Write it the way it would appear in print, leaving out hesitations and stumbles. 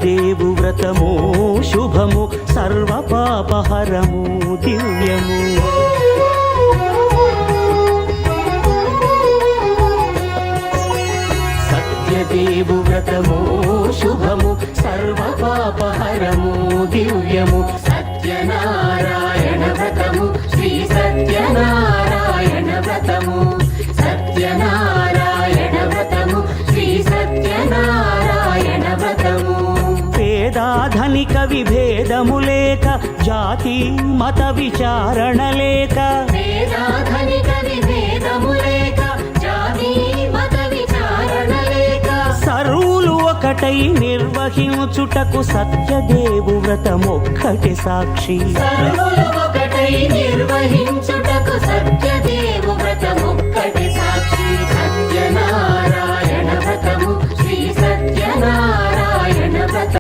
దేవు వ్రతము శుభము సర్వ పాపహరము దివ్యము. సత్యదేవు వ్రతము శుభము సర్వ పాపహరము దివ్యము. సత్యనారాయణ వ్రతము శ్రీ సత్యనారాయణ వ్రతము. సత్యనారాయణ వ్రతము శ్రీ సత్యనారాయణ వ్రతము. పేదాధనిక విభేదము లేక జాతి మత విచారణ లేక. పేదాధనిక విభేదము లేక జాతి మత విచారణ లేక. సర్వులు ఒకటై నిర్వహించుటకు సత్యదేవు వ్రతమొక్కటి సాక్షి. సర్వులు ఒకటై నిర్వహించుటకు సత్యదేవు వ్రతము